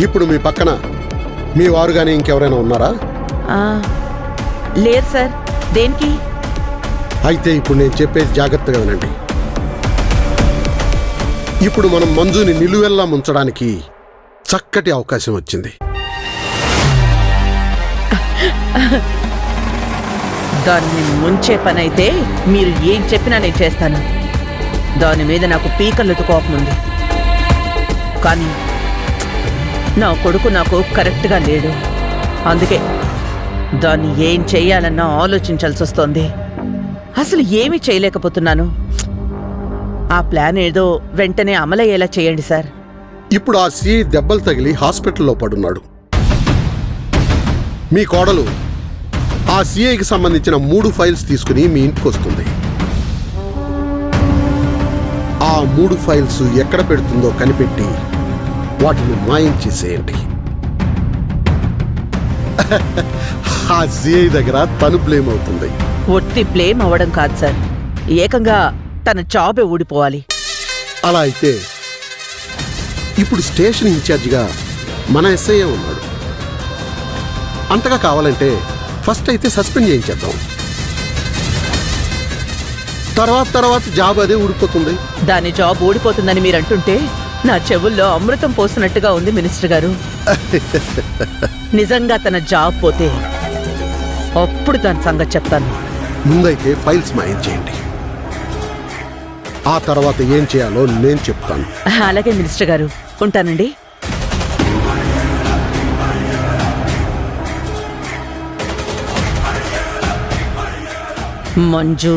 ఇప్పుడు మీ పక్కన మీ వారు గానీ ఇంకెవరైనా ఉన్నారా? లేదు సార్. దేనికి? అయితే ఇప్పుడు నేను చెప్పేది జాగ్రత్తగా వినండి. ఇప్పుడు మనం మంజుని నిలువెల్లా ముంచడానికి చక్కటి అవకాశం వచ్చింది. దాన్ని ముంచే పని అయితే మీరు ఏం చెప్పినా నేను చేస్తాను. దాని మీద నాకు పీకలతో కోపం ఉంది. కానీ నా కొడుకు నాకు కరెక్ట్గా లేడు. అందుకే దాన్ని ఏం చెయ్యాలన్నా ఆలోచించాల్సి వస్తోంది. అసలు ఏమీ చేయలేకపోతున్నాను. ఆ ప్లాన్ ఏదో వెంటనే అమలయ్యేలా చేయండి సార్. ఇప్పుడు ఆ సిఐ దెబ్బలు తగిలి హాస్పిటల్లో పడున్నాడు. మీ కోడలు ఆ సిఐకి సంబంధించిన 3 ఫైల్స్ తీసుకుని మీ ఇంటికి వస్తుంది. ఆ 3 ఫైల్స్ ఎక్కడ పెడుతుందో కనిపెట్టి వాటిని మాయం చేసేయండి. ఆ సిఐ దగ్గర తను బ్లేమ్ అవుతుంది. ఒట్టి బ్లేమ్ అవ్వడం కాదు సార్, ఏకంగా తన జాబే ఊడిపోవాలి. అలా అయితే ఇప్పుడు స్టేషన్ ఇన్ఛార్జిగా మన ఎస్ఐ ఉన్నాడు. అంతగా కావాలంటే ఫస్ట్ అయితే సస్పెండ్ చేయించేద్దాం. తర్వాత జాబ్ అదే ఊడిపోతుంది. దాని జాబ్ ఊడిపోతుందని మీరంటుంటే నా చెవుల్లో అమృతం పోస్తున్నట్టుగా ఉంది మినిస్టర్ గారు. నిజంగా తన జాబ్ పోతే అప్పుడు దాని సంగతి చెప్తాను. ముందైతే ఫైల్స్ మాయం చేయండి. ఆ తర్వాత ఏం చేయాలో నేను చెప్తాను. అలాగే మినిస్టర్ గారు, ఉంటానండి. మంజు,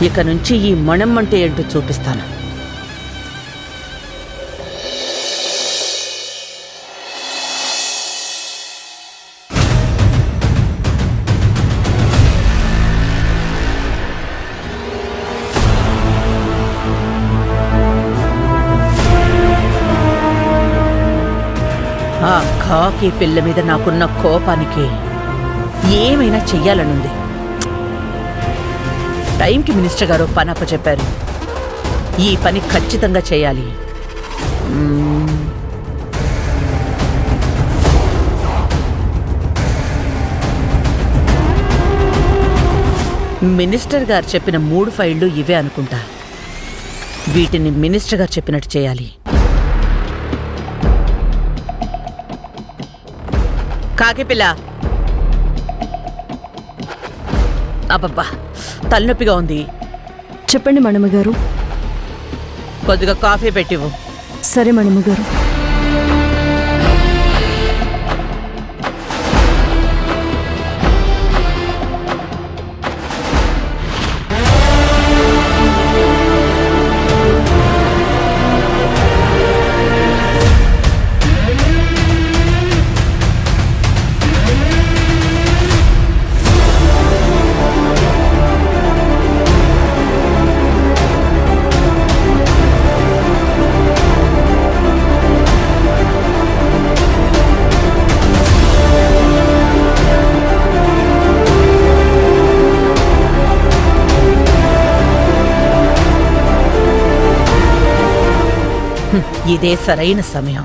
ఇక నుంచి ఈ మణం అంటే ఏంటో చూపిస్తాను. ఆ కాకి పిల్ల మీద నాకున్న కోపానికి ఏమైనా చెయ్యాలనుంది. టైంకి మినిస్టర్ గారు పని అప్పచెప్పారు. ఈ పని ఖచ్చితంగా చేయాలి. మినిస్టర్ గారు చెప్పిన 3 ఫైళ్లు ఇవే అనుకుంటా. వీటిని మినిస్టర్ గారు చెప్పినట్టు చేయాలి. కాకిపిల్ల, అబ్బబ్బా తలనొప్పిగా ఉంది. చెప్పండి మణిమగారు. కొద్దిగా కాఫీ పెట్టివు. సరే మణిమగారు. ఇదే సరైన సమయం.